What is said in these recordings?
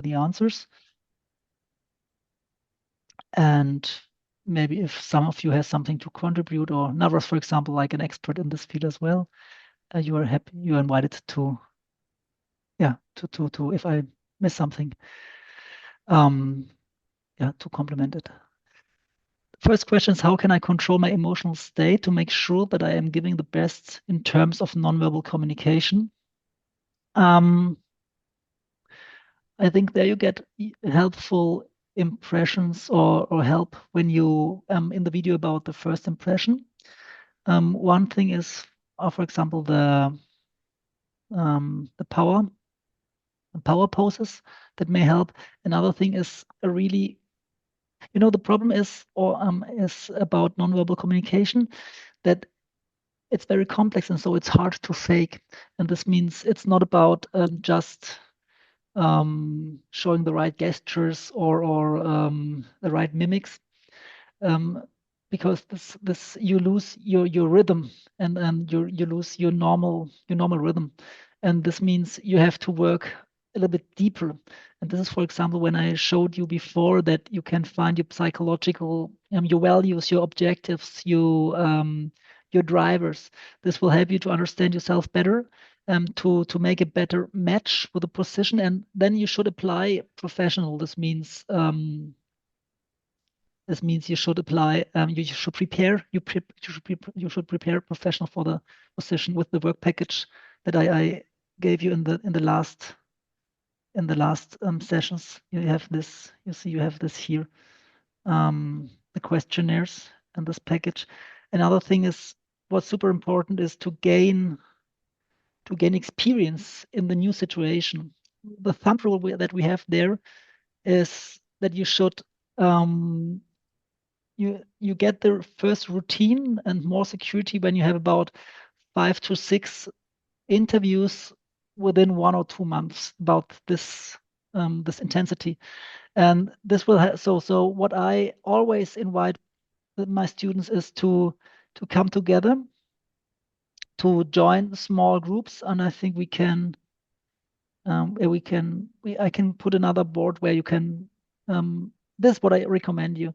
the answers. And maybe if some of you has something to contribute, or Navras, for example, like an expert in this field as well, you are happy, you are invited to, if I miss something, to complement it. First question is, how can I control my emotional state to make sure that I am giving the best in terms of nonverbal communication? I think there you get helpful impressions or help when you in the video about the first impression. One thing is, for example, the power poses that may help. Another thing is a really, the problem is about nonverbal communication, that it's very complex, and so it's hard to fake. And this means it's not about just showing the right gestures or the right mimics, because this you lose your rhythm, and you lose your normal rhythm, and this means you have to work a little bit deeper. And this is, for example, when I showed you before that you can find your psychological, your values, your objectives, your drivers. This will help you to understand yourself better, to make a better match with the position, and then you should apply professional. This means you should apply. You should prepare. You should prepare professional for the position with the work package that I gave you in the last sessions. You have this. You see, you have this here. The questionnaires and this package. Another thing is, what's super important is to gain experience in the new situation. The thumb rule that we have there is that you should you get the first routine and more security when you have about 5 to 6 interviews within 1 or 2 months about this this intensity. And this will so what I always invite my students is to come together, to join small groups, and I think I can put another board where you can, this is what I recommend you.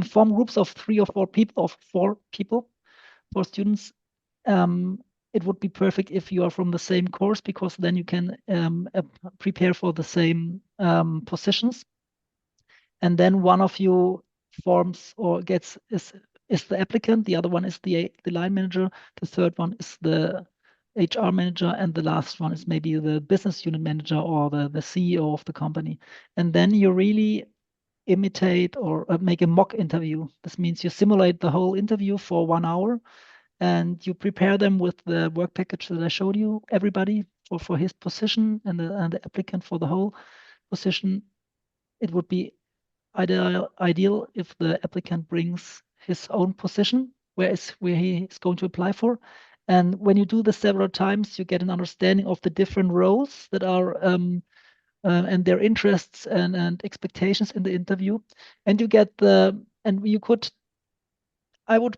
Form groups of 3 or 4 people, 4 students. It would be perfect if you are from the same course, because then you can prepare for the same positions. And then one of you forms or is the applicant, the other one is the line manager, the third one is the HR manager, and the last one is maybe the business unit manager or the CEO of the company. And then you really imitate or make a mock interview. This means you simulate the whole interview for 1 hour, and you prepare them with the work package that I showed you, everybody for his position, and the applicant for the whole position. It would be ideal if the applicant brings his own position, where he is going to apply for. And when you do this several times, you get an understanding of the different roles that are and their interests and expectations in the interview. And you get I would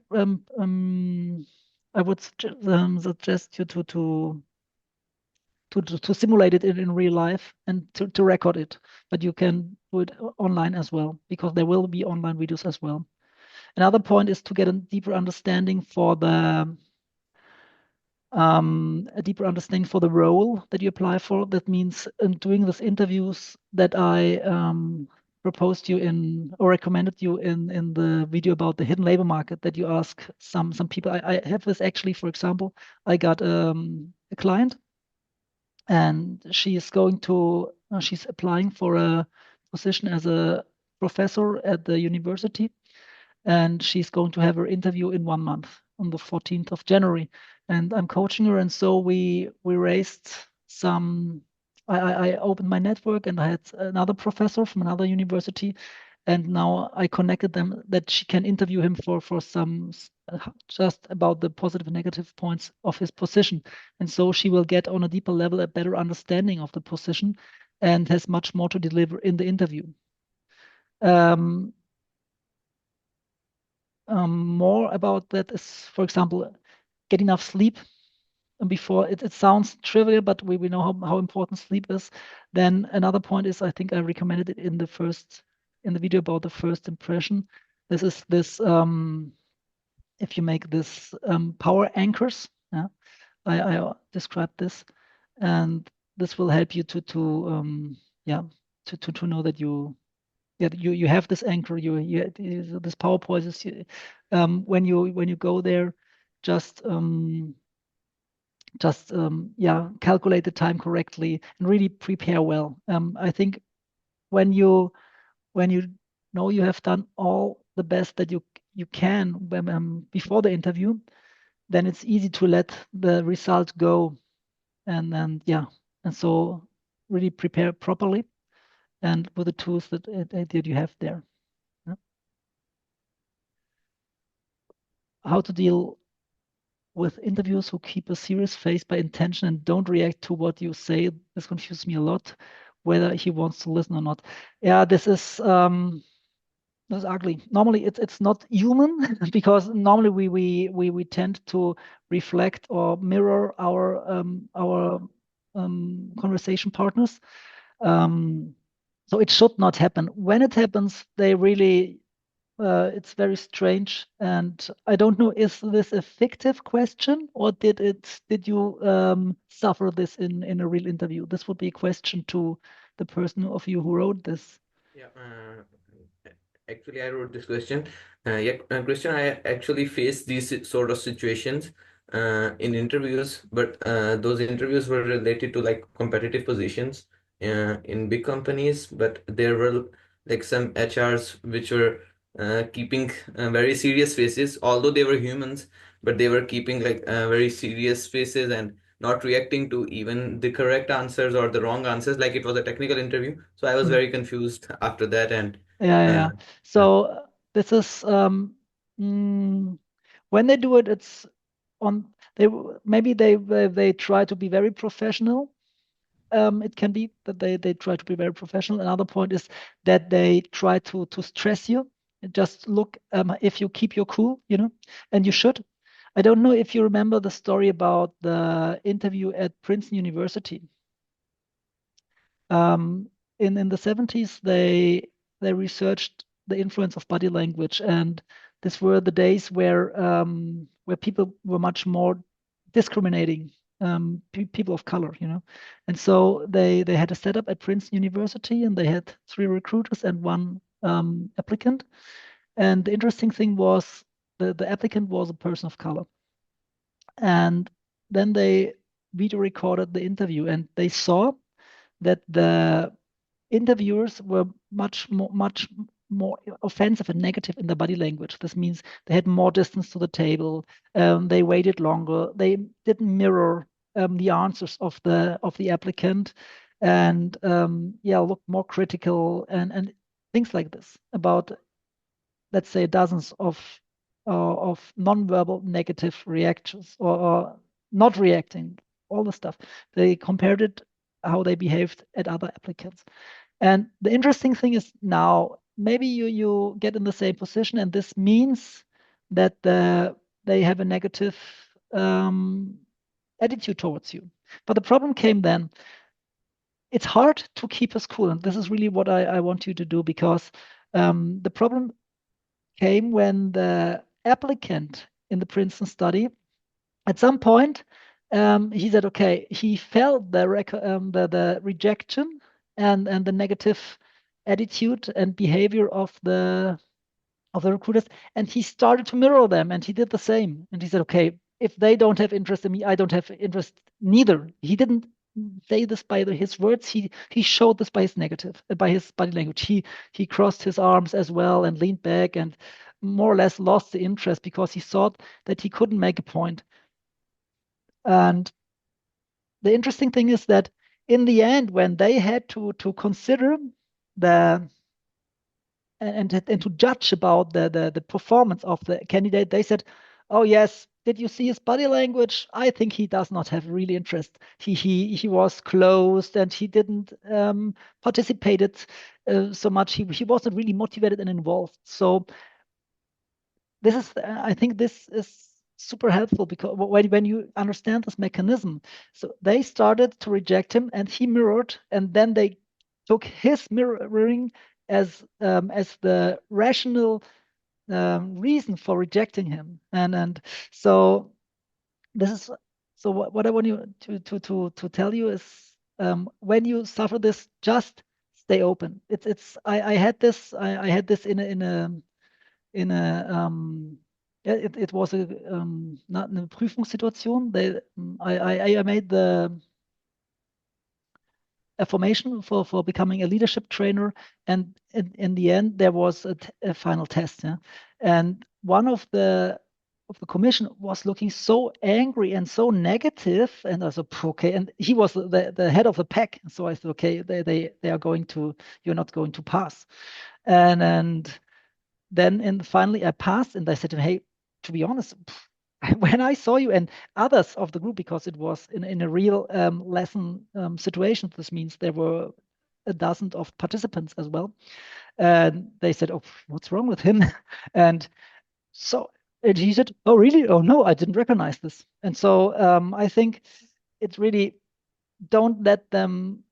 suggest you to simulate it in real life and to record it, but you can do it online as well, because there will be online videos as well. Another point is to get a deeper understanding for the role that you apply for. That means in doing these interviews that I proposed you in or recommended you in the video about the hidden labor market, that you ask some people. I have this actually, for example, I got a client, and she's applying for a position as a professor at the university, and she's going to have her interview in 1 month on the 14th of January. And I'm coaching her, and so we raised some. I opened my network, and I had another professor from another university, and now I connected them that she can interview him for some just about the positive and negative points of his position. And so she will get on a deeper level a better understanding of the position, and has much more to deliver in the interview. More about that is, for example, get enough sleep. before. It sounds trivial, but we know how important sleep is. Then another point is, I think I recommended it in the video about the first impression. This is this if you make this power anchors. Yeah, I described this, and this will help you to know that you have this anchor. This power point is when you go there, just calculate the time correctly and really prepare well. I think when you know you have done all the best that you can before the interview, then it's easy to let the result go, and so really prepare properly and with the tools that you have there. Yeah. How to deal with interviewers who keep a serious face by intention and don't react to what you say. This confuses me a lot, whether he wants to listen or not. Yeah, this is ugly. Normally, it's not human because normally we tend to reflect or mirror our conversation partners. So it should not happen. When it happens, they really it's very strange, and I don't know, is this a fictive question or did you suffer this in a real interview? This would be a question to the person of you who wrote this. Yeah, actually, I wrote this question. Yeah, Christian, I actually faced these sort of situations in interviews, but those interviews were related to like competitive positions in big companies. But there were like some HRs which were keeping very serious faces, although they were humans, but they were keeping like very serious faces and not reacting to even the correct answers or the wrong answers, like it was a technical interview. So I was Hmm. very confused after that, and Yeah. uh, So this is mm, when they do it, it's on maybe they try to be very professional. It can be that they try to be very professional. Another point is that they try to stress you. Just look if you keep your cool, and you should. I don't know if you remember the story about the interview at Princeton University. Um, in the 70s, they researched the influence of body language, and these were the days where people were much more discriminating, people of color, and so they had a setup at Princeton University, and they had three recruiters and one applicant. And the interesting thing was the applicant was a person of color, and then they video recorded the interview, and they saw that the interviewers were much more offensive and negative in their body language. This means they had more distance to the table. They waited longer. They didn't mirror the answers of the applicant, and looked more critical and things like this about, let's say, dozens of nonverbal negative reactions or not reacting, all the stuff. They compared it how they behaved at other applicants. And the interesting thing is now maybe you get in the same position, and this means that they have a negative um, attitude towards you. But the problem came then. It's hard to keep us cool, and this is really what I want you to do, because the problem came when the applicant in the Princeton study, at some point, he said, okay, he felt the rejection and the negative attitude and behavior of the recruiters, and he started to mirror them, and he did the same. And he said, okay, if they don't have interest in me, I don't have interest neither. He didn't say this by his words. He showed this by his negative, by his body language. He crossed his arms as well and leaned back and more or less lost the interest because he thought that he couldn't make a point. And the interesting thing is that in the end, when they had to consider the and to judge about the performance of the candidate, they said, "Oh yes, did you see his body language? I think he does not have really interest. He was closed and he didn't participated so much. He wasn't really motivated and involved." So I think this is super helpful because when you understand this mechanism, so they started to reject him and he mirrored, and then they took his mirroring as the rational reason for rejecting him. And so this is so what I want you to tell you is when you suffer this, just stay open. I had this in a yeah, it was a not eine Prüfungssituation. I made the formation for becoming a leadership trainer, and in the end there was a final test. Yeah? And one of the commission was looking so angry and so negative, and I said, okay, and he was the head of the pack, so I said, okay, they are going to, you're not going to pass. And then finally I passed, and I said to him, hey, to be honest, when I saw you and others of the group, because it was in a real lesson situation, this means there were a dozen of participants as well. And they said, oh, what's wrong with him? And so and he said, oh, really? Oh, no, I didn't recognize this. And so I think it really, don't let them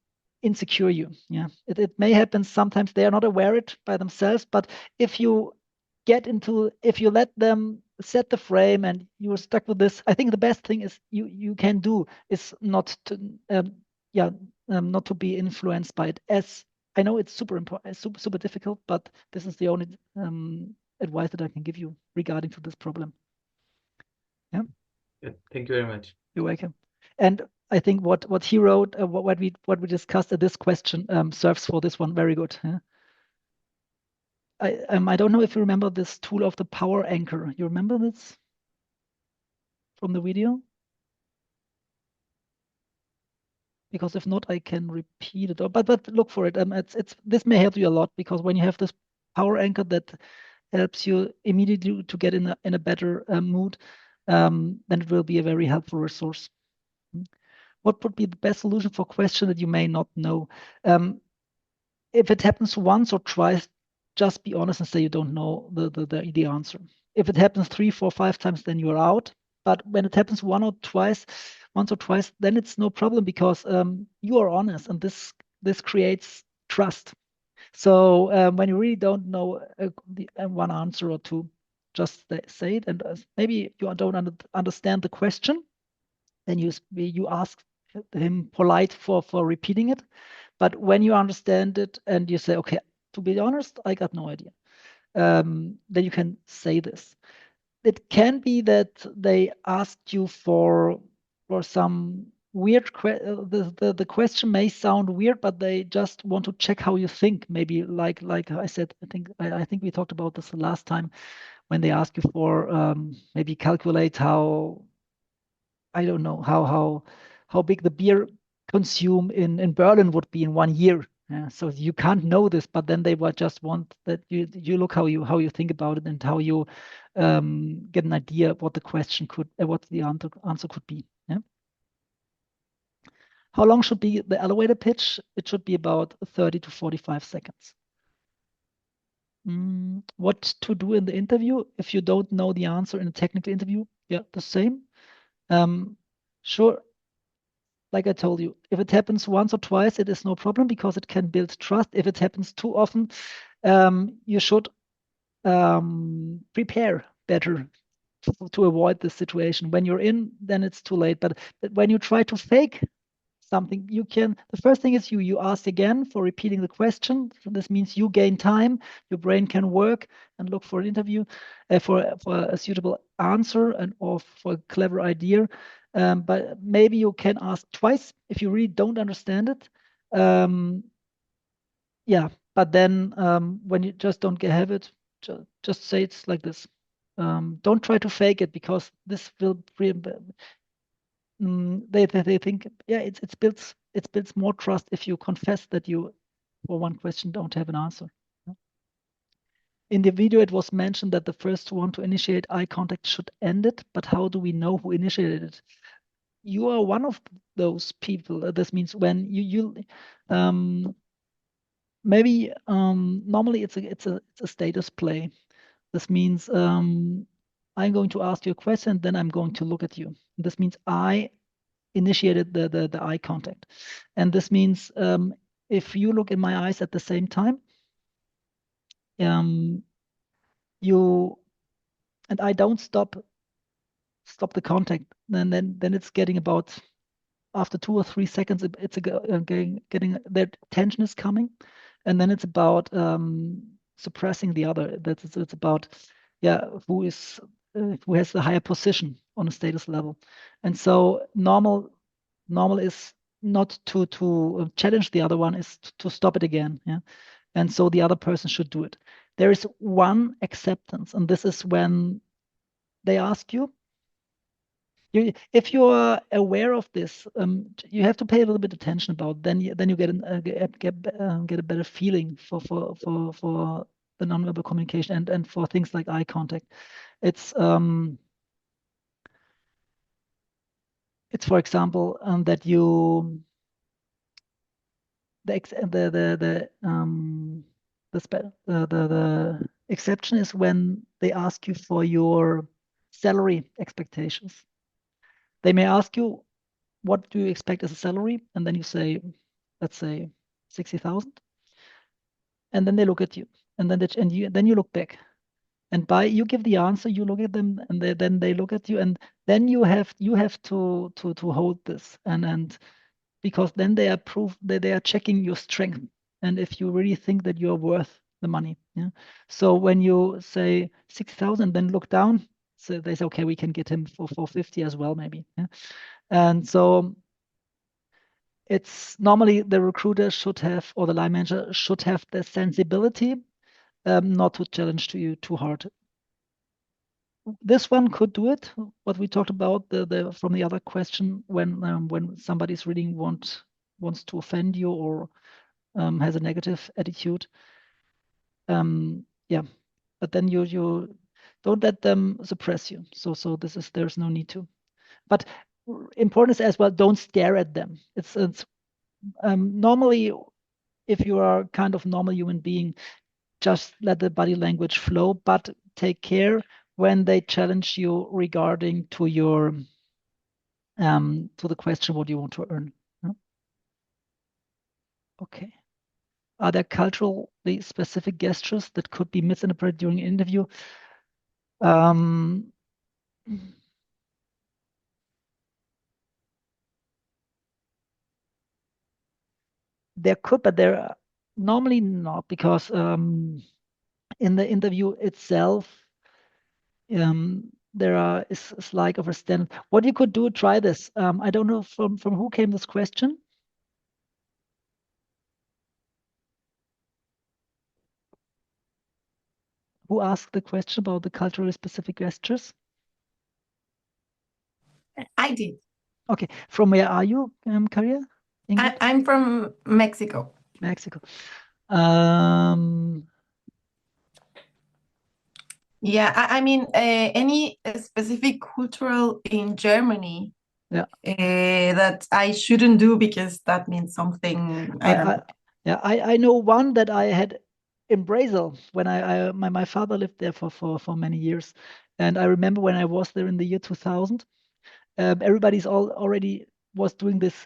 insecure you. Yeah, it may happen sometimes they are not aware it by themselves, but if you if you let them set the frame and you're stuck with this, I think the best thing is you can do is not to not to be influenced by it. As I know it's super important, super difficult, but this is the only advice that I can give you regarding to this problem. Yeah. Yeah, thank you very much. You're welcome. And I think what he wrote, what we discussed at this question serves for this one very good. Yeah? I don't know if you remember this tool of the power anchor. You remember this from the video? Because if not, I can repeat it. But look for it. It's this may help you a lot, because when you have this power anchor that helps you immediately to get in a better mood, then it will be a very helpful resource. What would be the best solution for a question that you may not know? If it happens once or twice, just be honest and say you don't know the answer. If it happens 3, 4, 5 times, then you're out. But when it happens once or twice, then it's no problem, because you are honest, and this creates trust. So when you really don't know one answer or two, just say it. And maybe you don't understand the question, then you ask him polite for repeating it. But when you understand it and you say, okay, to be honest, I got no idea, then you can say this. It can be that they asked you for some weird the question may sound weird, but they just want to check how you think. Maybe like I said, I think we talked about this the last time, when they ask you for maybe calculate how, I don't know, how big the beer consume in Berlin would be in 1 year. Yeah, so you can't know this, but then they would just want that you look how you think about it, and how you get an idea of what the question could, what the answer could be. Yeah. How long should be the elevator pitch? It should be about 30 to 45 seconds. What to do in the interview if you don't know the answer in a technical interview? Yeah, the same. Sure. Like I told you, if it happens once or twice, it is no problem, because it can build trust. If it happens too often, you should prepare better to avoid this situation. When you're in, then it's too late. But when you try to fake something, you can, the first thing is you ask again for repeating the question. So this means you gain time, your brain can work and look for an interview, for a suitable answer, and or for a clever idea. But maybe you can ask twice if you really don't understand it. Yeah, but then when you just don't have it, just say it's like this. Don't try to fake it, because this will they think, yeah, it builds more trust if you confess that you, for one question, don't have an answer. In the video, it was mentioned that the first one to initiate eye contact should end it, but how do we know who initiated it? You are one of those people. This means when you maybe normally it's a status play. This means I'm going to ask you a question, then I'm going to look at you. This means I initiated the eye contact. And this means if you look in my eyes at the same time, you and I don't stop the contact, then it's getting about after 2 or 3 seconds, it's getting that tension is coming, and then it's about suppressing the other. It's about who has the higher position on a status level, and so normal is not to challenge the other one, is to stop it again. Yeah, and so the other person should do it. There is one acceptance, and this is when they ask you. If you're aware of this, you have to pay a little bit attention about. Then you get a better feeling for the nonverbal communication and for things like eye contact. It's for example that you the exception is when they ask you for your salary expectations. They may ask you, what do you expect as a salary? And then you say, let's say 60,000. And then they look at you, and then you look back. And you give the answer, you look at them, and then they look at you, and then you have to hold this, and because then they are checking your strength, and if you really think that you're worth the money. Yeah. So when you say 60,000, then look down, so they say, okay, we can get him for 450 as well, maybe. Yeah. And so it's normally the recruiter should have, or the line manager should have the sensibility not to challenge you too hard. This one could do it. What we talked about from the other question, when somebody's reading wants to offend you or has a negative attitude. Yeah, but then you don't let them suppress you. So there's no need to. But important is as well, don't stare at them. It's normally, if you are kind of normal human being, just let the body language flow, but take care when they challenge you regarding to your to the question what you want to earn. Okay. Are there culturally specific gestures that could be misinterpreted during an interview? There could, but there normally not, because in the interview itself, there is like of a standard. What you could do, try this. I don't know from who came this question. Who asked the question about the culturally specific gestures? I did. Okay. From where are you, Karia? I'm from Mexico. Mexico. Yeah, I mean, any specific cultural in Germany that I shouldn't do because that means something. I don't know. Yeah, I know one that I had in Brazil when my father lived there for many years, and I remember when I was there in the year 2000, everybody's already was doing this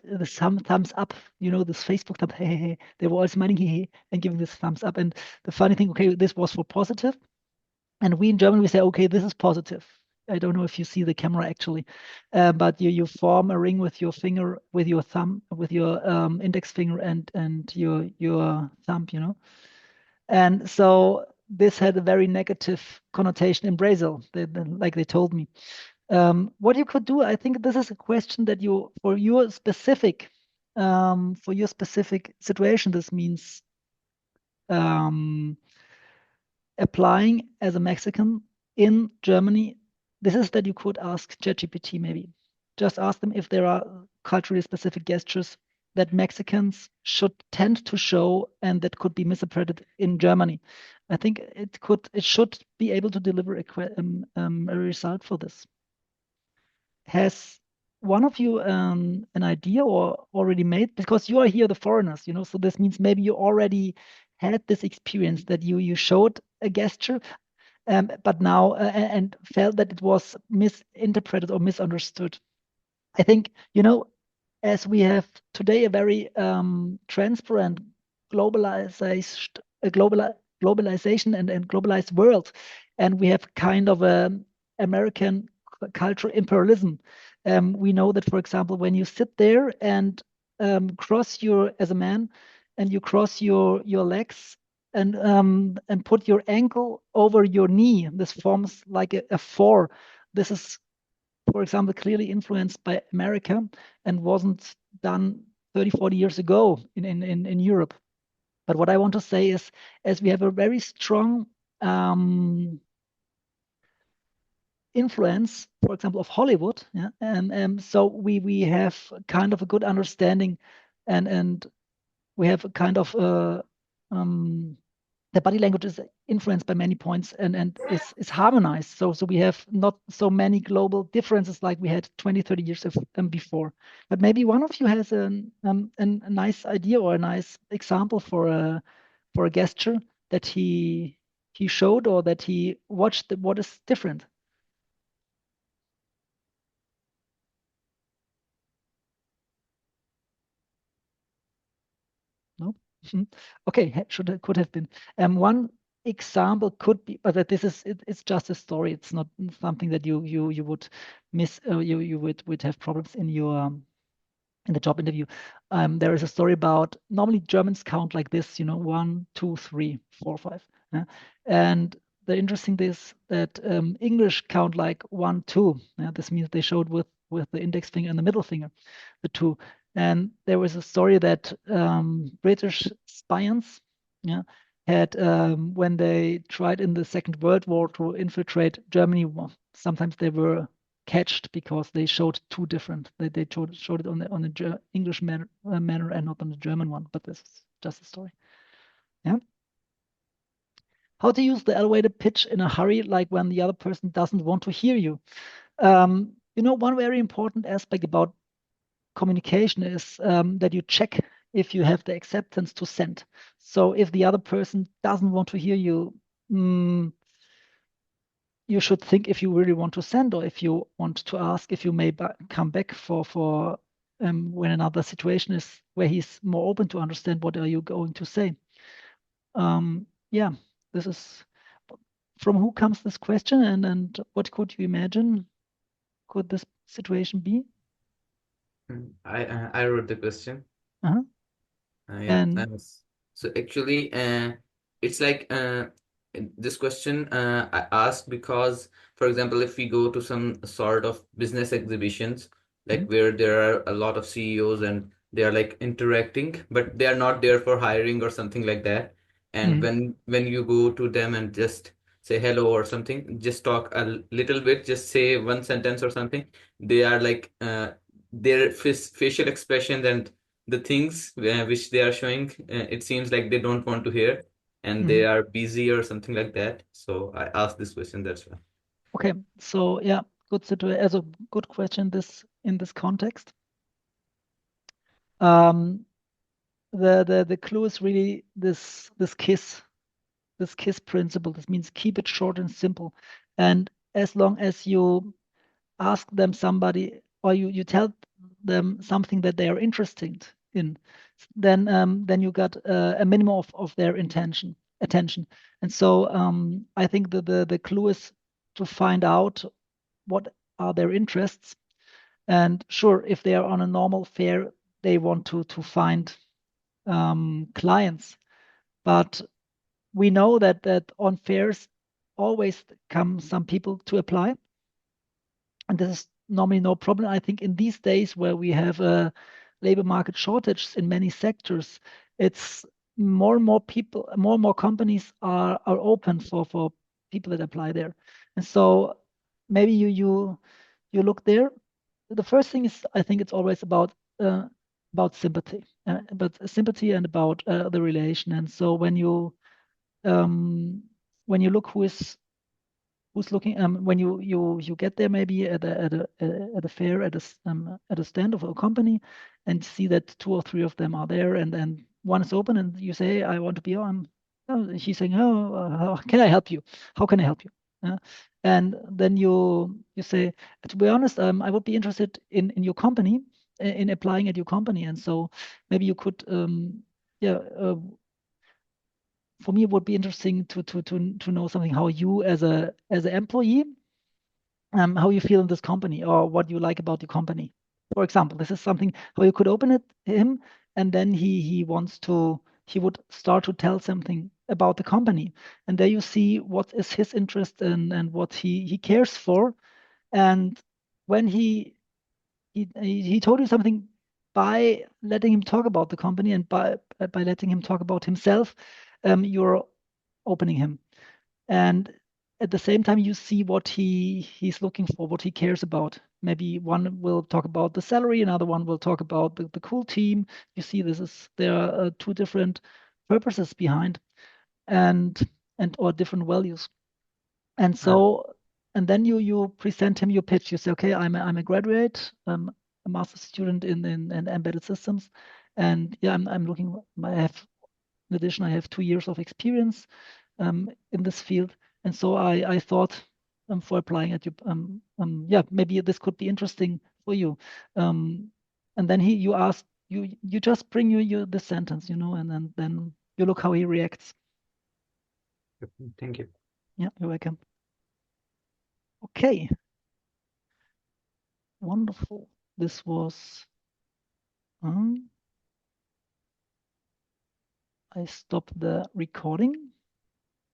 thumbs up, this Facebook thumb. Hey. They were all smiling hey, and giving this thumbs up. And the funny thing, okay, this was for positive, and we in German we say, okay, this is positive. I don't know if you see the camera actually, but you form a ring with your finger, with your thumb, with your index finger and your thumb, and so this had a very negative connotation in Brazil, like they told me. What you could do, I think this is a question that for your specific situation, this means applying as a Mexican in Germany. This is that you could ask ChatGPT maybe. Just ask them if there are culturally specific gestures that Mexicans should tend to show and that could be misinterpreted in Germany. I think it should be able to deliver a result for this. Has one of you an idea or already made, because you are here the foreigners, so this means maybe you already had this experience that you showed a gesture. but now and felt that it was misinterpreted or misunderstood. I think, as we have today a very transparent globalization and globalized world, and we have kind of a American cultural imperialism. We know that, for example, when you sit there and as a man, and you cross your legs and put your ankle over your knee, this forms like a four. This is, for example, clearly influenced by America and wasn't done 30, 40 years ago in Europe. But what I want to say is, as we have a very strong influence, for example, of Hollywood, yeah, and so we have kind of a good understanding, and we have a kind of the body language is influenced by many points and is harmonized. So we have not so many global differences like we had 20, 30 years before. But maybe one of you has a nice idea or a nice example for a gesture that he showed or that he watched what is different. No? Okay, could have been. One example could be, but that it's just a story. It's not something that you would miss. You would have problems in your in the job interview. There is a story about, normally Germans count like this, 1, 2, 3, 4, 5. Yeah? And the interesting thing is that English count like 1, 2. Yeah? This means they showed with the index finger and the middle finger, the 2. And there was a story that British spions, yeah, had when they tried in the Second World War to infiltrate Germany, sometimes they were catched because they showed two different. They showed it on the English manner and not on the German one. But this is just a story. Yeah. How to use the elevated pitch in a hurry, like when the other person doesn't want to hear you. One very important aspect about communication is that you check if you have the acceptance to send. So if the other person doesn't want to hear you, you should think if you really want to send, or if you want to ask if you may come back for when another situation is where he's more open to understand what are you going to say. Yeah, this is from who comes this question, and what could you imagine could this situation be? I wrote the question. Uh-huh. Yeah. So actually, it's like this question I asked because, for example, if we go to some sort of business exhibitions, like where there are a lot of CEOs and they are like interacting, but they are not there for hiring or something like that. And when you go to them and just say hello or something, just talk a little bit, just say one sentence or something, they are like their facial expressions and the things which they are showing, it seems like they don't want to hear and they are busy or something like that. So I asked this question, that's why. Okay, so yeah, good situation. As a good question in this context. The clue is really this KISS principle. This means keep it short and simple. And as long as you ask them somebody, or you tell them something that they are interested in, then you got a minimum of their attention. And so I think the clue is to find out what are their interests. And sure, if they are on a normal fair, they want to find clients. But we know that on fairs always come some people to apply. And this is normally no problem. I think in these days where we have a labor market shortage in many sectors, it's more and more people, more and more companies are open for people that apply there. And so maybe you look there. The first thing is, I think it's always about sympathy, and about the relation. And so when you look who's looking, when you get there, maybe at a fair, at a stand of a company, and see that 2 or 3 of them are there, and then one is open, and you say, I want to be on. She's saying, oh, how can I help you? How can I help you? And then you say, to be honest, I would be interested in your company, in applying at your company. And so maybe you could, for me, it would be interesting to know something, how you as an employee, how you feel in this company, or what you like about the company. For example, this is something how you could open it him, and then he would start to tell something about the company, and there you see what is his interest and what he cares for. And when he told you something, by letting him talk about the company and by letting him talk about himself, you're opening him. And at the same time, you see what he's looking for, what he cares about. Maybe one will talk about the salary, another one will talk about the cool team. You see, there are two different purposes behind, and or different values. And so, and then you present him your pitch. You say, okay, I'm a graduate, a master's student in embedded systems, and yeah, I'm looking. In addition, I have 2 years of experience in this field. And so I thought for applying at you, yeah, maybe this could be interesting for you. And then you ask, you just bring you the sentence, and then you look how he reacts. Thank you. Yeah, you're welcome. Okay. Wonderful. This was, I stopped the recording.